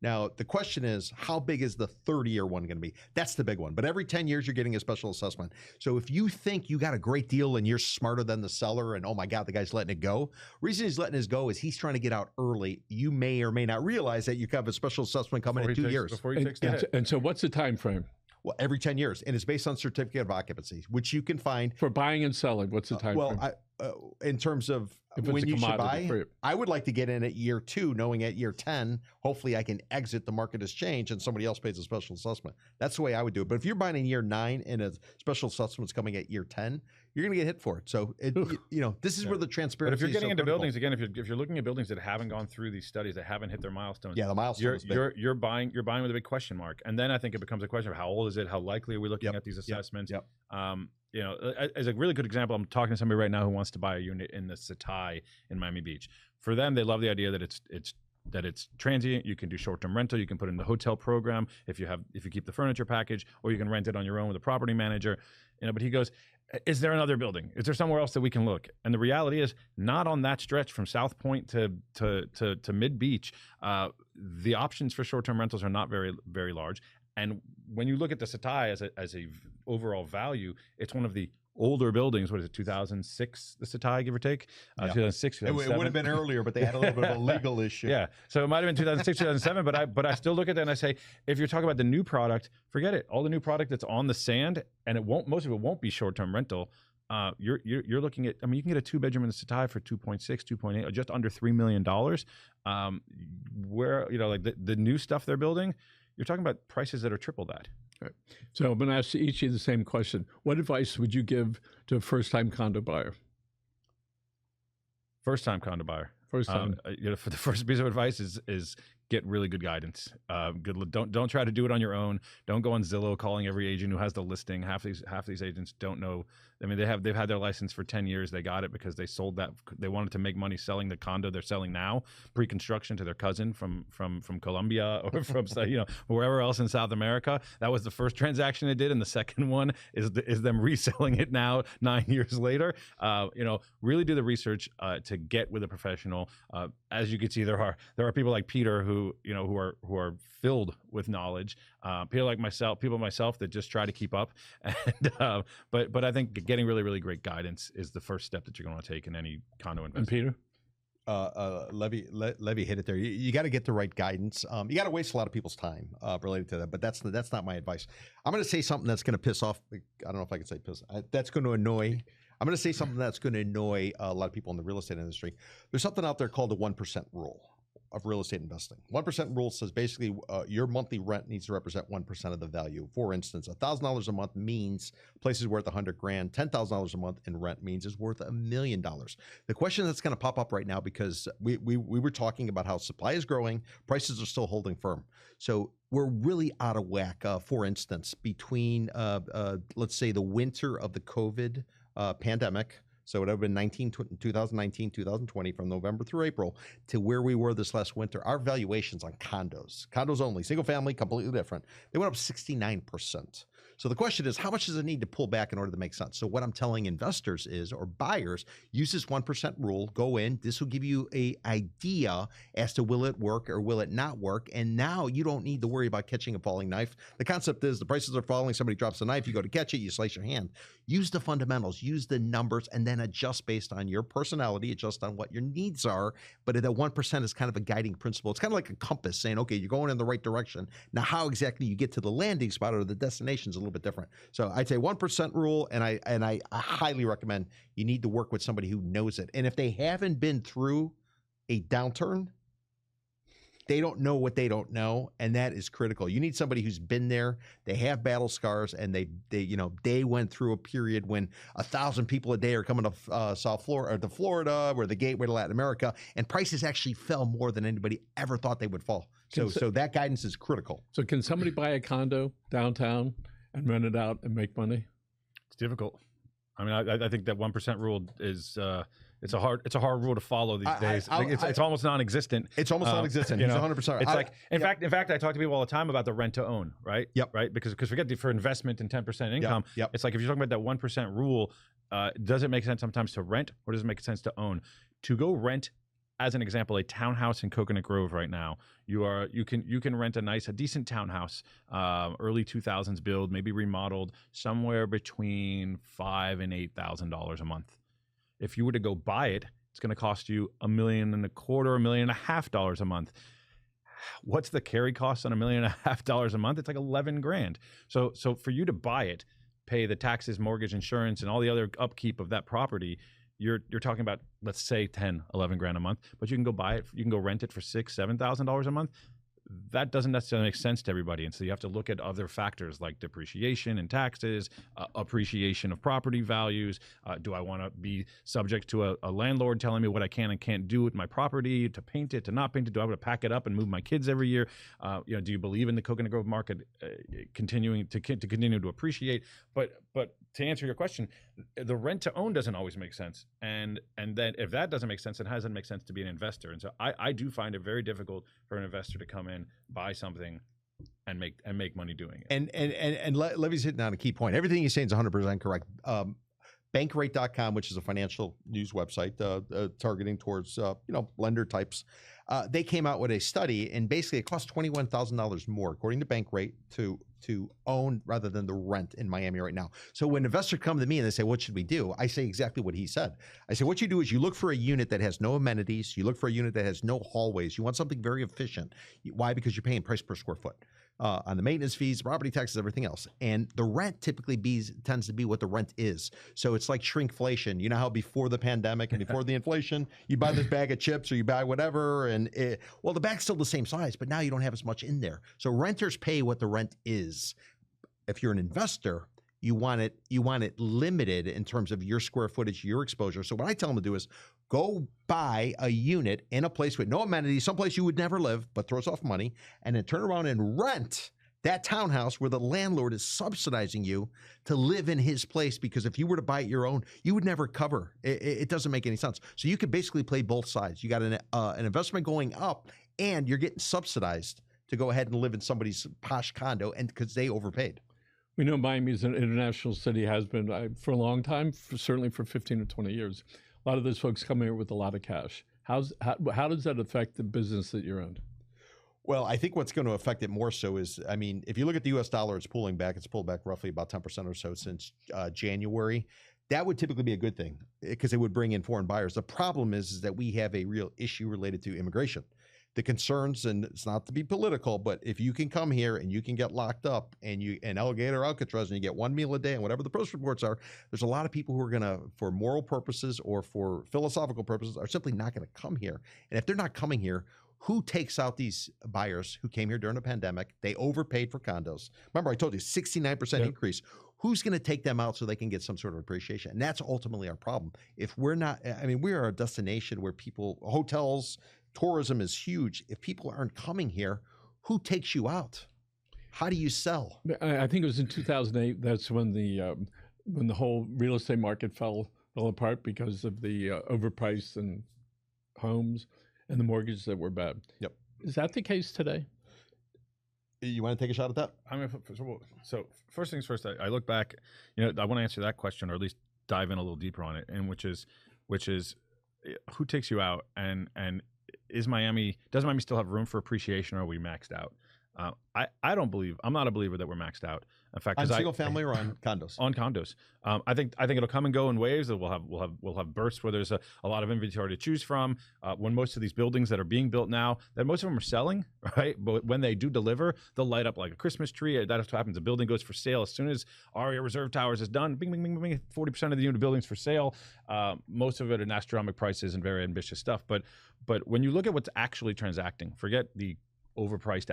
Speaker 2: Now, the question is, how big is the 30-year one going to be? That's the big one. But every 10 years, you're getting a special assessment. So if you think you got a great deal and you're smarter than the seller and, oh, my God, the guy's letting it go, the reason he's letting it go is he's trying to get out early. You may or may not realize that you have a special assessment coming in 2 years.
Speaker 3: Before he takes the hit.
Speaker 1: And so what's the time frame?
Speaker 2: Well, every 10 years. And it's based on certificate of occupancy, which you can find.
Speaker 1: For buying and selling, what's the time frame?
Speaker 2: In terms of when you should buy, I would like to get in at year 2, knowing at year 10, hopefully I can exit, the market has changed, and somebody else pays a special assessment. That's the way I would do it. But if you're buying in year 9 and a special assessment's coming at year 10, you're going to get hit for it. So, this is where the transparency.
Speaker 3: But if you're getting into
Speaker 2: critical.
Speaker 3: buildings, again, if you're looking at buildings that haven't gone through these studies, that haven't hit their milestones,
Speaker 2: the milestones.
Speaker 3: You're buying with a big question mark, and then I think it becomes a question of how old is it, how likely are we looking at these assessments. As a really good example, I'm talking to somebody right now who wants to buy a unit in the Setai in Miami Beach. For them, they love the idea that it's transient. You can do short-term rental. You can put it in the hotel program if you keep the furniture package, or you can rent it on your own with a property manager. But he goes, is there another building? Is there somewhere else that we can look? And the reality is, not on that stretch from South Point to Mid Beach. The options for short-term rentals are not very, very large. And when you look at the Setai as a overall value, it's one of the older buildings. What is it, 2006, the Setai, give or take? 2006, 2007.
Speaker 2: It would have been earlier, but they had a little bit of a legal issue.
Speaker 3: Yeah, so it might have been 2006, 2007, but I still look at that and I say, if you're talking about the new product, forget it. All the new product that's on the sand, and most of it won't be short-term rental. You're looking at, you can get a 2-bedroom in the Setai for 2.6, 2.8, or just under $3 million. Where, the new stuff they're building, you're talking about prices that are triple that.
Speaker 1: Right. So I'm going to ask each of you the same question. What advice would you give to a first-time condo buyer?
Speaker 3: First-time condo buyer.
Speaker 1: First time.
Speaker 3: For the first piece of advice is get really good guidance. Don't try to do it on your own. Don't go on Zillow calling every agent who has the listing. Half these agents don't know. They've had their license for 10 years. They got it because they sold that. They wanted to make money selling the condo they're selling now, pre-construction, to their cousin from Colombia or from wherever else in South America. That was the first transaction they did, and the second one is them reselling it now 9 years later. Really do the research to get with a professional. As you can see, there are people like Peter who are filled with knowledge. People like myself that just try to keep up. And but I think getting really, really great guidance is the first step that you're going to take in any condo investment.
Speaker 1: And Peter?
Speaker 2: Levi hit it there. You got to get the right guidance. You got to waste a lot of people's time related to that, but that's not my advice. I'm going to say something that's going to piss off. I don't know if I can say piss. That's going to annoy. I'm going to say something that's going to annoy a lot of people in the real estate industry. There's something out there called the 1% rule. of real estate investing. 1% rule says basically your monthly rent needs to represent 1% of the value. For instance, $1,000 a month means place is worth $100,000. $10,000 a month in rent means it's worth $1 million. The question that's going to pop up right now, because we were talking about how supply is growing, prices are still holding firm. So we're really out of whack. For instance, between let's say the winter of the COVID pandemic, so it would have been 2019, 2020, from November through April, to where we were this last winter. Our valuations on condos only, single family, completely different, they went up 69%. So the question is, how much does it need to pull back in order to make sense? So what I'm telling investors is, or buyers, use this 1% rule, go in. This will give you an idea as to will it work or will it not work. And now you don't need to worry about catching a falling knife. The concept is the prices are falling, somebody drops a knife, you go to catch it, you slice your hand. Use the fundamentals, use the numbers, and then adjust based on your personality, adjust on what your needs are. But that 1% is kind of a guiding principle. It's kind of like a compass saying, okay, you're going in the right direction. Now, how exactly you get to the landing spot or the destination is a little bit different. So I'd say 1% rule, and I highly recommend you need to work with somebody who knows it. And if they haven't been through a downturn, they don't know what they don't know, and that is critical. You need somebody who's been there. They have battle scars, and they went through a period when 1,000 people a day are coming to South Florida, or to Florida, or the gateway to Latin America, and prices actually fell more than anybody ever thought they would fall. So that guidance is critical.
Speaker 1: So can somebody buy a condo downtown and rent it out and make money?
Speaker 3: It's difficult. I mean, I think that 1% rule is it's a hard rule to follow these days. It's almost non-existent.
Speaker 2: It's almost non-existent.
Speaker 3: You know,
Speaker 2: 100%.
Speaker 3: It's like, in fact, I talk to people all the time about the rent to own, right?
Speaker 2: Yep.
Speaker 3: Right. Because forget for investment and 10% income.
Speaker 2: Yep.
Speaker 3: It's like if you're talking about that 1% rule, does it make sense sometimes to rent, or does it make sense to own? To go rent, as an example, a townhouse in Coconut Grove right now, you can rent a decent townhouse, early 2000s build, maybe remodeled, somewhere between $5,000 and $8,000 a month. If you were to go buy it, it's going to cost you $1.25 million, $1.5 million a month. What's the carry cost on $1.5 million a month? It's like $11,000. So for you to buy it, pay the taxes, mortgage, insurance, and all the other upkeep of that property, you're talking about, let's say, $10,000, $11,000 a month. But you can go buy it, you can go rent it for $6,000, $7,000 a month. That doesn't necessarily make sense to everybody. And so you have to look at other factors like depreciation and taxes, appreciation of property values. Do I want to be subject to a landlord telling me what I can and can't do with my property, to paint it, to not paint it? Do I want to pack it up and move my kids every year? Do you believe in the Coconut Grove market continuing to appreciate? But to answer your question, the rent to own doesn't always make sense. And then if that doesn't make sense, it doesn't make sense to be an investor. And so I do find it very difficult for an investor to come in, buy something, and make money doing it.
Speaker 2: And Levy's hitting on a key point. Everything he's saying is 100% correct. Bankrate.com, which is a financial news website targeting towards lender types, they came out with a study, and basically it costs $21,000 more, according to Bankrate, to own rather than the rent in Miami right now. So when investors come to me and they say, what should we do? I say exactly what he said. I say, what you do is you look for a unit that has no amenities. You look for a unit that has no hallways. You want something very efficient. Why? Because you're paying price per square foot. On the maintenance fees, property taxes, everything else. And the rent typically tends to be what the rent is. So it's like shrinkflation. You know how before the pandemic and before the inflation, you buy this bag of chips or you buy whatever, and the bag's still the same size, but now you don't have as much in there. So renters pay what the rent is. If you're an investor, you want it limited in terms of your square footage, your exposure. So what I tell them to do is go buy a unit in a place with no amenities, someplace you would never live, but throws off money, and then turn around and rent that townhouse where the landlord is subsidizing you to live in his place. Because if you were to buy it your own, you would never cover. It doesn't make any sense. So you could basically play both sides. You got an investment going up, and you're getting subsidized to go ahead and live in somebody's posh condo, and because they overpaid.
Speaker 1: We know Miami is an international city, has been for a long time, certainly for 15 or 20 years. A lot of those folks come here with a lot of cash. How does that affect the business that you're in?
Speaker 2: Well, I think what's going to affect it more so is, I mean, if you look at the U.S. dollar, it's pulling back. It's pulled back roughly about 10% or so since January. That would typically be a good thing because it would bring in foreign buyers. The problem is that we have a real issue related to immigration. The concerns, and it's not to be political, but if you can come here and you can get locked up and Alligator Alcatraz and you get one meal a day and whatever the press reports are, there's a lot of people who are going to, for moral purposes or for philosophical purposes, are simply not going to come here. And if they're not coming here, Who takes out these buyers who came here during the pandemic? They overpaid for condos. Remember, I told you 69% increase. Who's going to take them out so they can get some sort of appreciation? And that's ultimately our problem. If we're not, I mean, we are a destination where people, hotels, tourism is huge. If people aren't coming here, who takes you out? How do you sell?
Speaker 1: I think it was in 2008. That's when the whole real estate market fell apart because of the overpriced and homes and the mortgages that were bad.
Speaker 2: Yep.
Speaker 1: Is that the case today?
Speaker 2: You want to take a shot at that?
Speaker 3: I mean, so first things first. I look back. I want to answer that question, or at least dive in a little deeper on it, and which is, who takes you out, and does Miami still have room for appreciation, or are we maxed out? I don't believe. I'm not a believer that we're maxed out. In fact,
Speaker 2: on single family or on condos?
Speaker 3: On condos. I think it'll come and go in waves. That we'll have bursts where there's a lot of inventory to choose from. When most of these buildings that are being built now, that most of them are selling, right? But when they do deliver, they'll light up like a Christmas tree. That's what happens. A building goes for sale as soon as Aria Reserve Towers is done. Bing, bing, bing, bing. 40% of the unit buildings for sale. Most of it in astronomical prices and very ambitious stuff. But when you look at what's actually transacting, forget the overpriced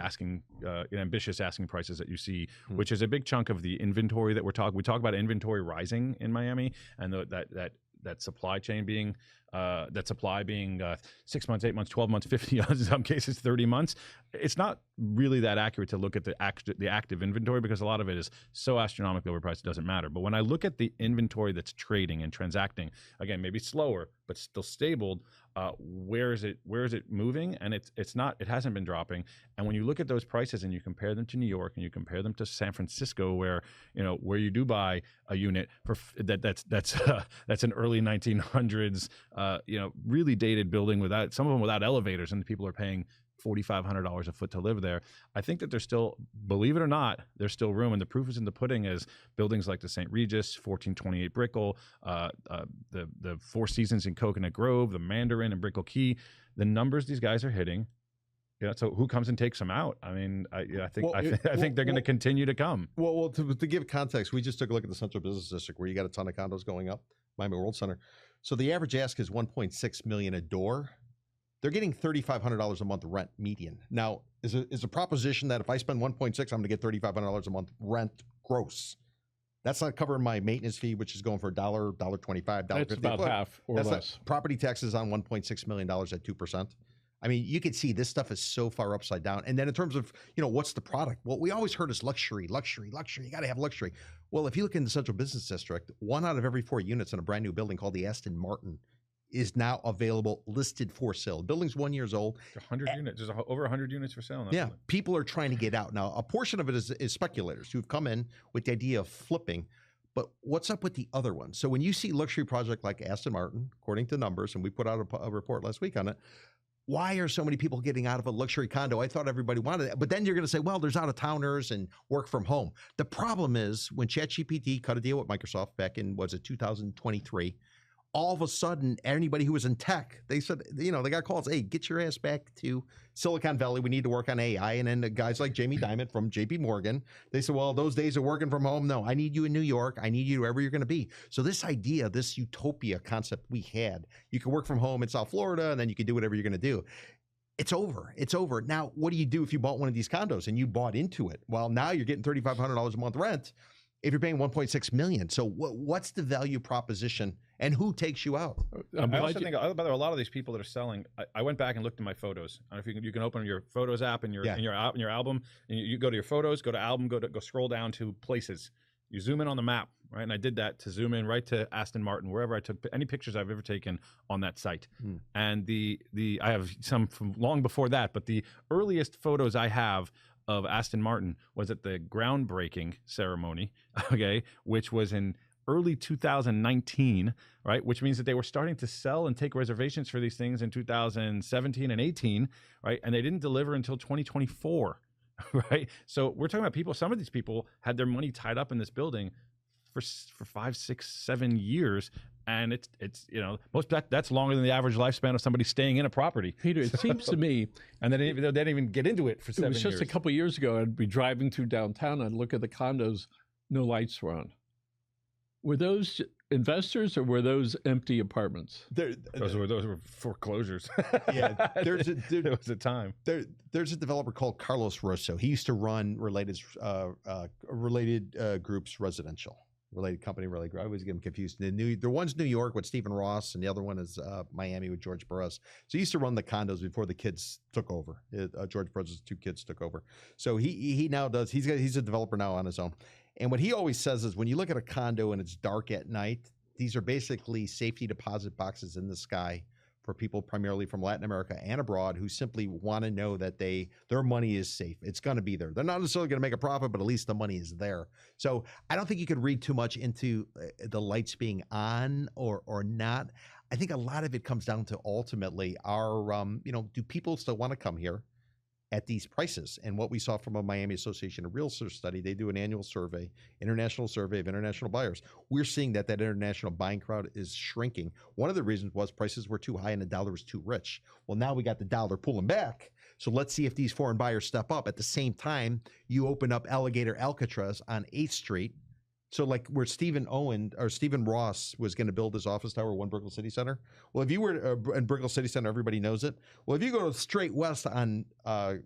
Speaker 3: ambitious asking prices that you see, which is a big chunk of the inventory that we talk about inventory rising in Miami, and that supply chain being 6 months, 8 months, 12 months, 50, in some cases 30 months. It's not really that accurate to look at the active inventory, because a lot of it is so astronomically overpriced it doesn't matter. But when I look at the inventory that's trading and transacting, again, maybe slower but still stable, where is it moving? And it hasn't been dropping. And when you look at those prices and you compare them to New York and you compare them to San Francisco, where you do buy a unit for that's an early 1900s really dated building without, some of them without elevators, and people are paying $4,500 a foot to live there. I think that there's still, believe it or not, there's still room, and the proof is in the pudding. As buildings like the St. Regis, 1428 Brickell, the Four Seasons in Coconut Grove, the Mandarin and Brickell Key, the numbers these guys are hitting. So who comes and takes them out? I mean, I think they're going to continue to come.
Speaker 2: Well, to give context, we just took a look at the Central Business District, where you got a ton of condos going up, Miami World Center. So the average ask is $1.6 million a door. They're getting $3,500 a month rent median. Now, is a proposition that if I spend 1.6, I'm going to get $3,500 a month rent gross. That's not covering my maintenance fee, which is going for $1, $1.25, $1.50.
Speaker 1: That's about half or less.
Speaker 2: Property taxes on $1.6 million at 2%. I mean, you can see this stuff is so far upside down. And then in terms of, what's the product? What we always heard is luxury. You got to have luxury. Well, if you look in the Central Business District, 1 out of every 4 units in a brand new building called the Aston Martin is now available, listed for sale. The building's 1 year old.
Speaker 3: 100 units. There's over 100 units for sale.
Speaker 2: Yeah, people are trying to get out. Now, a portion of it is speculators who've come in with the idea of flipping. But what's up with the other ones? So when you see luxury project like Aston Martin, according to numbers, and we put out a report last week on it, why are so many people getting out of a luxury condo? I thought everybody wanted it. But then you're going to say, well, there's out-of-towners and work from home. The problem is when ChatGPT cut a deal with Microsoft back in, 2023, all of a sudden, anybody who was in tech, they said, they got calls, hey, get your ass back to Silicon Valley. We need to work on AI. And then the guys like Jamie Dimon from JP Morgan, they said, well, those days of working from home, no, I need you in New York. I need you wherever you're going to be. So this idea, this utopia concept we had, you can work from home in South Florida, and then you can do whatever you're going to do. It's over. It's over. Now, what do you do if you bought one of these condos and you bought into it? Well, now you're getting $3,500 a month rent if you're paying $1.6 million. So what's the value proposition, and who takes you out?
Speaker 3: I also think a lot of these people that are selling. I went back and looked at my photos. I don't know if you can open your Photos app in your album, and you go to your photos, go to album, go go scroll down to places. You zoom in on the map, right? And I did that to zoom in right to Aston Martin, wherever I took any pictures I've ever taken on that site. And I have some from long before that, but the earliest photos I have of Aston Martin was at the groundbreaking ceremony, okay, which was in early 2019, right? Which means that they were starting to sell and take reservations for these things in 2017 and 18, right? And they didn't deliver until 2024, right? So we're talking about people, some of these people had their money tied up in this building for 5, 6, 7 years. And it's that's longer than the average lifespan of somebody staying in a property.
Speaker 1: Peter, it seems to me,
Speaker 3: and they didn't even get into it for 7 years.
Speaker 1: It was just a couple of years ago. I'd be driving through downtown. I'd look at the condos, no lights were on. Were those investors, or were those empty apartments?
Speaker 3: Those were foreclosures.
Speaker 2: Yeah,
Speaker 3: there was a time.
Speaker 2: There's a developer called Carlos Rosso. He used to run related groups residential. Related company, I always get them confused. The one's New York with Stephen Ross, and the other one is Miami with George Perez. So he used to run the condos before the kids took over. George Perez's 2 kids took over. So he now does. He's a developer now on his own. And what he always says is, when you look at a condo and it's dark at night, these are basically safety deposit boxes in the sky for people primarily from Latin America and abroad who simply want to know that their money is safe. It's going to be there. They're not necessarily going to make a profit, but at least the money is there. So I don't think you could read too much into the lights being on or not. I think a lot of it comes down to ultimately do people still want to come here at these prices? And what we saw from a Miami Association of Realtors study, they do an annual survey, international survey of international buyers. We're seeing that international buying crowd is shrinking. One of the reasons was prices were too high and the dollar was too rich. Well, now we got the dollar pulling back. So let's see if these foreign buyers step up. At the same time, you open up Alligator Alcatraz on 8th Street. So like where Stephen Ross was going to build his office tower, One Brickell City Center. Well, if you were in Brickell City Center, everybody knows it. Well, if you go straight west on 8th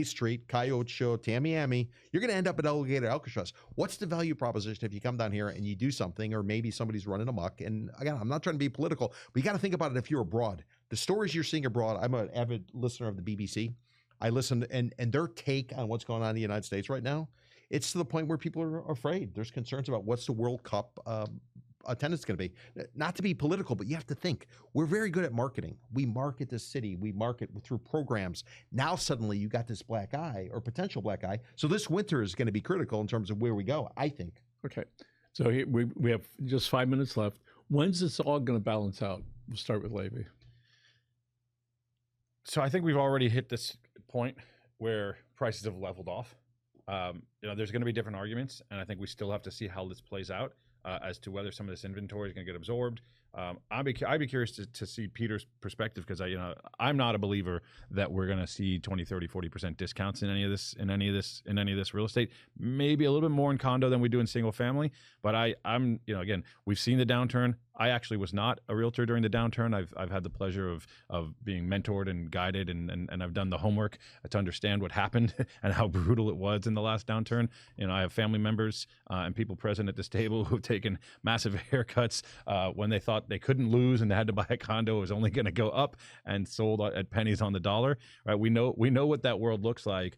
Speaker 2: Street, Coyote Show, Tamiami, you're going to end up at Alligator Alcatraz. What's the value proposition if you come down here and you do something, or maybe somebody's running amok? And again, I'm not trying to be political, but you got to think about it if you're abroad. The stories you're seeing abroad, I'm an avid listener of the BBC. I listen, and their take on what's going on in the United States right now, it's to the point where people are afraid. There's concerns about what's the World Cup attendance going to be. Not to be political, but you have to think. We're very good at marketing. We market the city. We market through programs. Now suddenly you got this black eye or potential black eye. So this winter is going to be critical in terms of where we go, I think.
Speaker 1: Okay. So here we have just 5 minutes left. When's this all going to balance out? We'll start with Levi.
Speaker 3: So I think we've already hit this point where prices have leveled off. There's going to be different arguments, and I think we still have to see how this plays out as to whether some of this inventory is going to get absorbed. I'd be curious to see Peter's perspective, because I'm not a believer that we're going to see 20, 30, 40% discounts in any of this real estate. Maybe a little bit more in condo than we do in single family, but I'm again, we've seen the downturn. I actually was not a realtor during the downturn. I've had the pleasure of being mentored and guided, and I've done the homework to understand what happened and how brutal it was in the last downturn. I have family members and people present at this table who've taken massive haircuts when they thought they couldn't lose and they had to buy a condo. It was only going to go up, and sold at pennies on the dollar. Right? We know what that world looks like.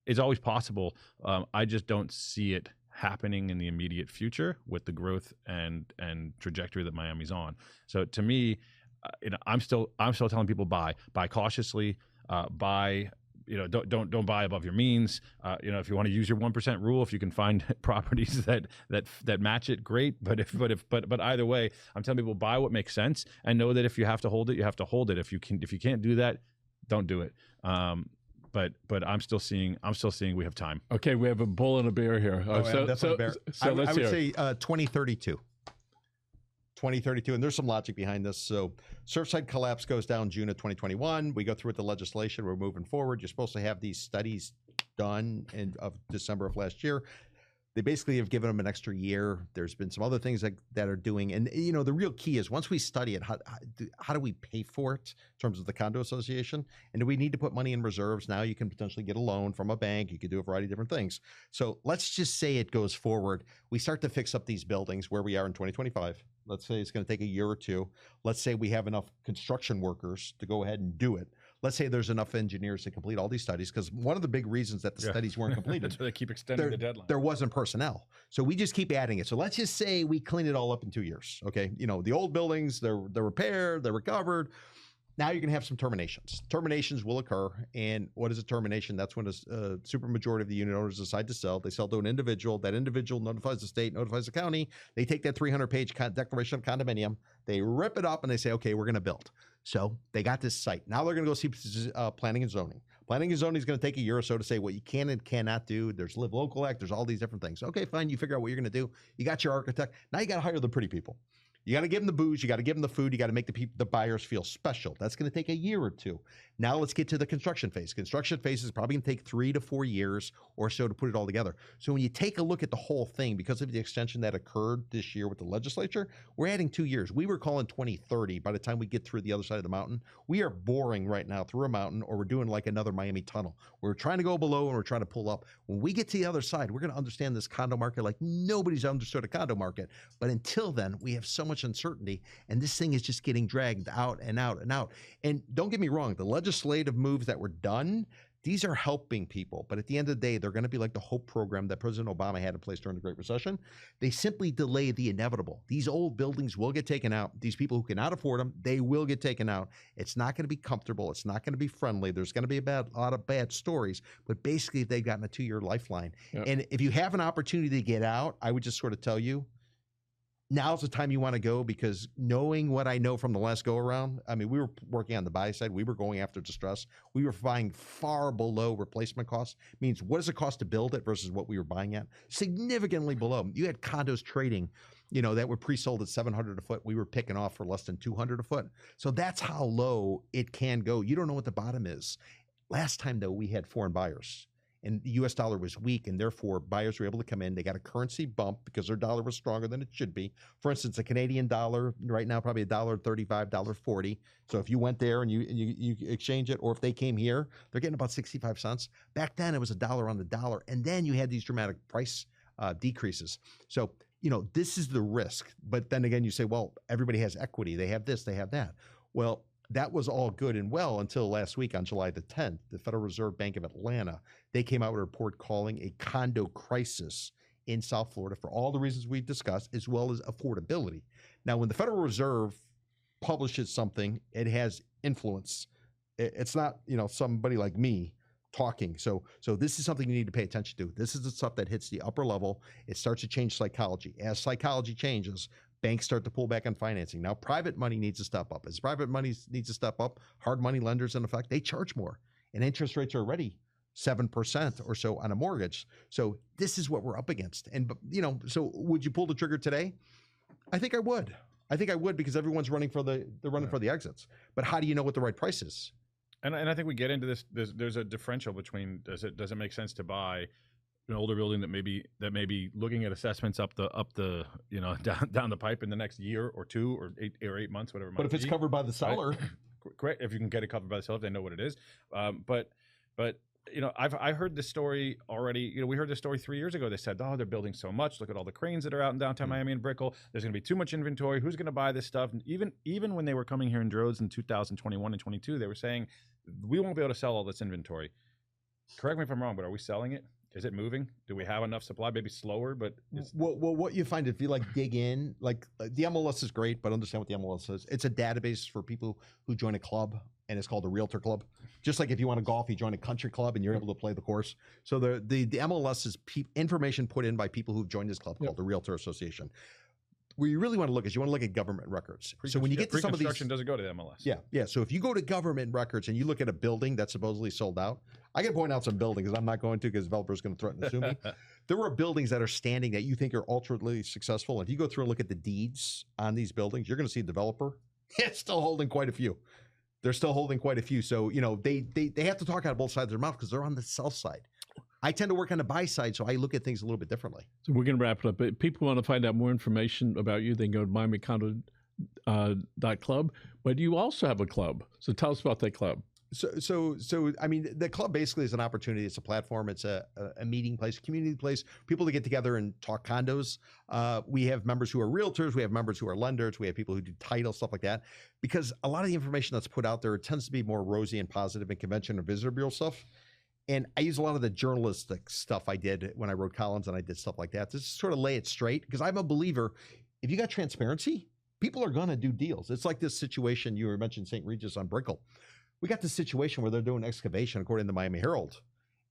Speaker 3: It's always possible. I just don't see it happening in the immediate future with the growth and trajectory that Miami's on. So to me, I'm still telling people buy cautiously, buy. Don't buy above your means. If you want to use your 1% rule, if you can find properties that match it, great. But either way, I'm telling people buy what makes sense, and know that if you have to hold it, you have to hold it. If you can't do that, don't do it. But I'm still seeing we have time.
Speaker 1: Okay, we have a bull and a bear here.
Speaker 2: I would say 2032. 2032, and there's some logic behind this. So Surfside collapse goes down June of 2021. We go through with the legislation. We're moving forward. You're supposed to have these studies done of December of last year. They basically have given them an extra year. There's been some other things that are doing. And, the real key is once we study it, how do we pay for it in terms of the condo association? And do we need to put money in reserves? Now you can potentially get a loan from a bank. You could do a variety of different things. So let's just say it goes forward. We start to fix up these buildings where we are in 2025. Let's say it's going to take a year or two. Let's say we have enough construction workers to go ahead and do it. Let's say there's enough engineers to complete all these studies, because one of the big reasons that the studies weren't completed,
Speaker 3: that's why they keep extending the deadline.
Speaker 2: There wasn't personnel. So we just keep adding it. So let's just say we clean it all up in 2 years. Okay. The old buildings, they're repaired, they're recovered. Now you're going to have some terminations. Terminations will occur. And what is a termination? That's when a supermajority of the unit owners decide to sell. They sell to an individual. That individual notifies the state, notifies the county. They take that 300-page declaration of condominium. They rip it up and they say, okay, we're going to build. So they got this site. Now they're going to go see planning and zoning. Planning and zoning is going to take a year or so to say what you can and cannot do. There's Live Local Act. There's all these different things. Okay, fine. You figure out what you're going to do. You got your architect. Now you got to hire the pretty people. You got to give them the booze, you got to give them the food, you got to make the buyers feel special. That's going to take a year or two. Now let's get to the construction phase. Construction phase is probably going to take 3 to 4 years or so to put it all together. So when you take a look at the whole thing, because of the extension that occurred this year with the legislature, we're adding 2 years. We were calling 2030 by the time we get through the other side of the mountain. We are boring right now through a mountain, or we're doing like another Miami tunnel. We're trying to go below and we're trying to pull up. When we get to the other side, we're going to understand this condo market like nobody's understood a condo market. But until then, we have so much uncertainty, and this thing is just getting dragged out and out and out. And don't get me wrong, the legislative moves that were done, these are helping people. But at the end of the day, they're going to be like the HOPE program that President Obama had in place during the Great Recession. They simply delay the inevitable. These old buildings will get taken out. These people who cannot afford them, they will get taken out. It's not going to be comfortable. It's not going to be friendly. There's going to be a lot of bad stories. But basically, they've gotten a 2-year lifeline. Yep. And if you have an opportunity to get out, I would just sort of tell you, now's the time you want to go, because knowing what I know from the last go around, I mean, we were working on the buy side. We were going after distress. We were buying far below replacement costs. Means what does it cost to build it versus what we were buying at? Significantly below. You had condos trading, that were pre-sold at $700 a foot. We were picking off for less than $200 a foot. So that's how low it can go. You don't know what the bottom is. Last time, though, we had foreign buyers. And the U.S. dollar was weak, and therefore buyers were able to come in. They got a currency bump because their dollar was stronger than it should be. For instance, a Canadian dollar right now probably $1.35, $1.40. So if you went there and you exchange it, or if they came here, they're getting about 65 cents. Back then, it was $1 on the dollar, and then you had these dramatic price decreases. So this is the risk. But then again, you say, well, everybody has equity. They have this, they have that. Well, that was all good and well until last week on July the 10th, the Federal Reserve Bank of Atlanta, they came out with a report calling a condo crisis in South Florida for all the reasons we've discussed, as well as affordability. Now, when the Federal Reserve publishes something, it has influence. It's not, somebody like me talking. So this is something you need to pay attention to. This is the stuff that hits the upper level. It starts to change psychology. As psychology changes, banks start to pull back on financing. Now, private money needs to step up. As private money needs to step up, hard money lenders, in effect, they charge more. And interest rates are already 7% or so on a mortgage. So this is what we're up against. And, so would you pull the trigger today? I think I would. Because everyone's running for the exits. But how do you know what the right price is?
Speaker 3: And I think we get into this. There's a differential between does it make sense to buy an older building that may be looking at assessments up the down the pipe in the next year or 2 or 8 months, whatever it might be.
Speaker 2: But if it's covered by the seller,
Speaker 3: right? Great. If you can get it covered by the seller, they know what it is. But I heard this story already. We heard this story 3 years ago. They said, oh, they're building so much. Look at all the cranes that are out in downtown Miami and Brickell. There's going to be too much inventory. Who's going to buy this stuff? And even when they were coming here in droves in 2021 and 22, they were saying, we won't be able to sell all this inventory. Correct me if I'm wrong, but are we selling it? Is it moving? Do we have enough supply? Maybe slower, but
Speaker 2: well, what you find if you dig in, the MLS is great, but understand what the MLS is. It's a database for people who join a club, and it's called a Realtor Club. Just like if you want to golf, you join a country club, and you're able to play the course. So the MLS is information put in by people who've joined this club called the Realtor Association. Where you really want to look is you want to look at government records. So when you get to some of these,
Speaker 3: pre-construction doesn't go to the MLS.
Speaker 2: Yeah. So if you go to government records and you look at a building that's supposedly sold out, I can point out some buildings. I'm not going to because developers going to threaten to sue me. There are buildings that are standing that you think are ultra successful. And if you go through and look at the deeds on these buildings, you're going to see a developer. It's still holding quite a few. They're still holding quite a few. So they have to talk out of both sides of their mouth because they're on the sell side. I tend to work on the buy side, so I look at things a little bit differently.
Speaker 1: So we're going to wrap it up. If people want to find out more information about you, they can go to miamicondo.club. But you also have a club. So tell us about that club.
Speaker 2: So I mean, the club basically is an opportunity. It's a platform. It's a meeting place, community place, people to get together and talk condos. We have members who are realtors. We have members who are lenders. We have people who do title, stuff like that. Because a lot of the information that's put out there tends to be more rosy and positive and convention and visitor bureau stuff. And I use a lot of the journalistic stuff I did when I wrote columns and I did stuff like that to just sort of lay it straight. Because I'm a believer, if you got transparency, people are going to do deals. It's like this situation you were mentioning, St. Regis on Brickell. We got this situation where they're doing excavation, according to the Miami Herald.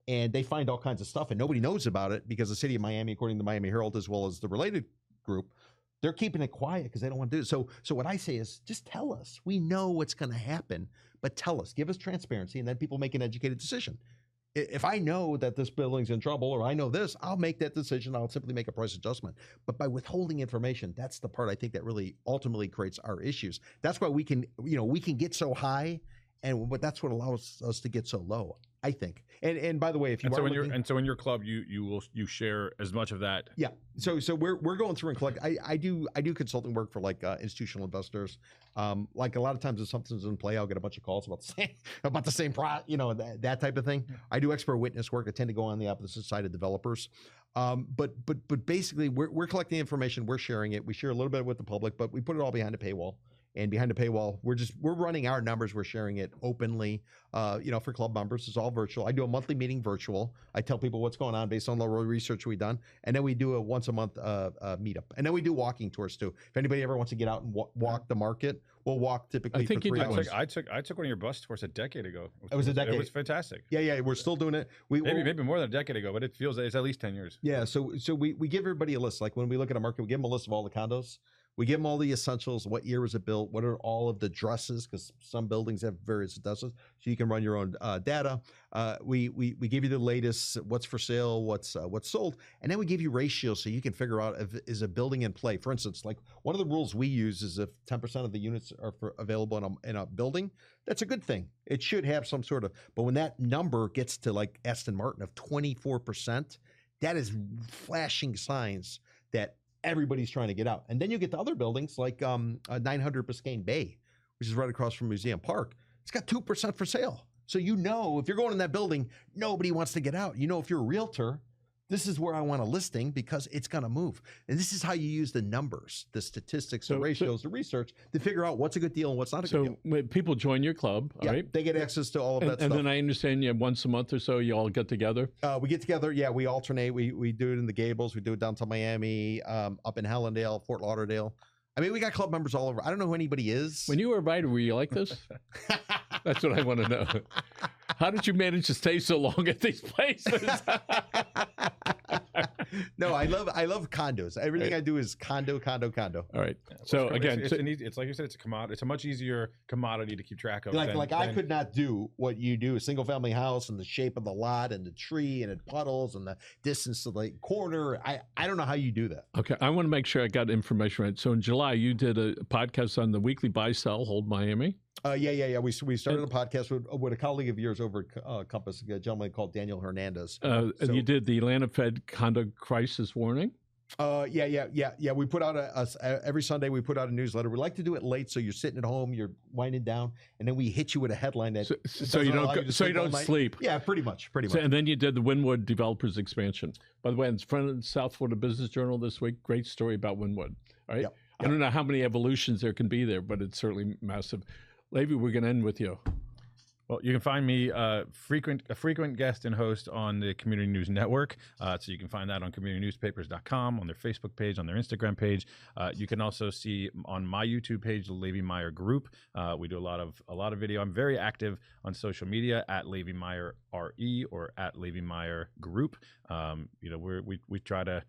Speaker 2: And they find all kinds of stuff and nobody knows about it because the city of Miami, according to the Miami Herald, as well as the related group, they're keeping it quiet because they don't want to do it. So what I say is just tell us. We know what's going to happen, but tell us. Give us transparency and then people make an educated decision. If I know that this building's in trouble or I know this, I'll make that decision. I'll simply make a price adjustment. But by withholding information, that's the part I think that really ultimately creates our issues. That's why we can get so high, but that's what allows us to get so low, I think. And by the way, if you
Speaker 3: so in your club, you share as much of that.
Speaker 2: Yeah. So we're going through and collect. I do consulting work for like institutional investors. Like a lot of times if something's in play, I'll get a bunch of calls about the same that type of thing. I do expert witness work. I tend to go on the opposite side of developers. But basically we're collecting information, we're sharing it. We share a little bit with the public, but we put it all behind a paywall. And behind the paywall, we're running our numbers. We're sharing it openly. For club members, it's all virtual. I do a monthly meeting virtual. I tell people what's going on based on the research we've done, and then we do a once a month meetup, and then we do walking tours too. If anybody ever wants to get out and walk the market, we'll walk typically.
Speaker 1: I think
Speaker 2: for 3 hours.
Speaker 3: I took one of your bus tours a decade ago.
Speaker 2: It was a decade.
Speaker 3: It was fantastic.
Speaker 2: Yeah. We're still doing it.
Speaker 3: Maybe more than a decade ago, but it feels it's at least 10 years.
Speaker 2: Yeah. So we give everybody a list. Like when we look at a market, we give them a list of all the condos. We give them all the essentials. What year was it built? What are all of the addresses? Because some buildings have various addresses, so you can run your own data. We give you the latest, what's for sale, what's sold, and then we give you ratios so you can figure out if is a building in play. For instance, like one of the rules we use is if 10% of the units are available in a building, that's a good thing. It should have some sort of. But when that number gets to like Aston Martin of 24%, that is flashing signs that everybody's trying to get out. And then you get to other buildings like 900 Biscayne Bay, which is right across from Museum Park. It's got 2% for sale. So if you're going in that building, nobody wants to get out. If you're a realtor, this is where I want a listing because it's going to move. And this is how you use the numbers, the statistics, the ratios, the research to figure out what's a good deal and what's not a good deal.
Speaker 1: So when people join your club, right?
Speaker 2: They get access to all of that stuff.
Speaker 1: And then I understand once a month or so you all get together?
Speaker 2: We get together. Yeah, we alternate. We do it in the Gables. We do it downtown Miami, up in Hallandale, Fort Lauderdale. I mean, we got club members all over. I don't know who anybody is.
Speaker 1: When you were a writer, were you like this? That's what I want to know. How did you manage to stay so long at these places?
Speaker 2: No, I love condos. Everything I do is condo.
Speaker 1: All right.
Speaker 3: Yeah,
Speaker 1: so again,
Speaker 3: it's like you said, it's a commodity. It's a much easier commodity to keep track of.
Speaker 2: I could not do what you do: a single family house and the shape of the lot and the tree and it puddles and the distance to the corner. I don't know how you do that.
Speaker 1: Okay, I want to make sure I got information right. So in July, you did a podcast on the weekly buy sell hold Miami.
Speaker 2: Yeah. We started a podcast with a colleague of yours over at Compass, a gentleman called Daniel Hernandez.
Speaker 1: And you did the Atlanta Fed condo crisis warning.
Speaker 2: Yeah. We put out every Sunday. We put out a newsletter. We like to do it late, so you're sitting at home, you're winding down, and then we hit you with a headline that
Speaker 1: so you don't sleep.
Speaker 2: Yeah, pretty much.
Speaker 1: So, and then you did the Wynwood developers expansion. By the way, in front of the South Florida Business Journal this week, great story about Wynwood. All right. Yep. I don't know how many evolutions there can be there, but it's certainly massive. Levi, we're going to end with you.
Speaker 3: Well, you can find me a frequent guest and host on the Community News Network. So you can find that on communitynewspapers.com, on their Facebook page, on their Instagram page. You can also see on my YouTube page, the Levi Meyer Group. We do a lot of video. I'm very active on social media at Levi Meyer RE or at Levi Meyer Group. We try to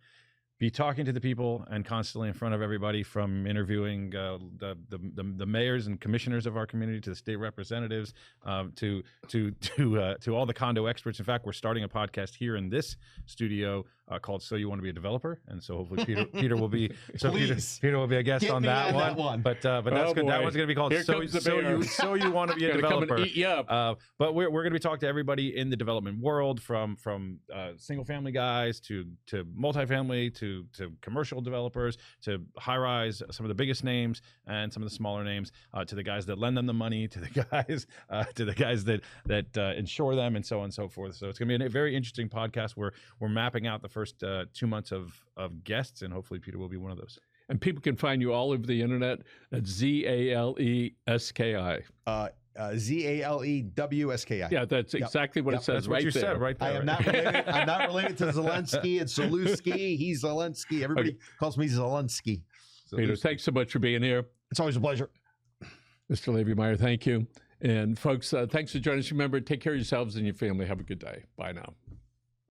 Speaker 3: be talking to the people and constantly in front of everybody, from interviewing the mayors and commissioners of our community to the state representatives, to all the condo experts. In fact, we're starting a podcast here in this studio called "So You Want to Be a Developer," and so hopefully Peter will be Peter will be a guest on that one. But that's good. That one's going to be called "So You Want to Be a Developer." Come and eat you up. But we're going to be talking to everybody in the development world, from single family guys to multifamily to commercial developers, to high rise, some of the biggest names and some of the smaller names, to the guys that lend them the money, to the guys that insure them, and so on and so forth. So it's going to be a very interesting podcast. We're mapping out the first 2 months of guests, and hopefully Peter will be one of those.
Speaker 1: And people can find you all over the internet at Zalewski.
Speaker 2: Zalewski.
Speaker 1: Yeah, that's exactly what it says.
Speaker 3: That's what you said right there.
Speaker 2: I am not related. I'm not related to Zelensky and Zalewski. He's Zelensky. Everybody calls me Zelensky.
Speaker 1: Peter, thanks so much for being here.
Speaker 2: It's always a pleasure.
Speaker 1: Mr. Levi Meyer, thank you. And folks, thanks for joining us. Remember, take care of yourselves and your family. Have a good day. Bye now.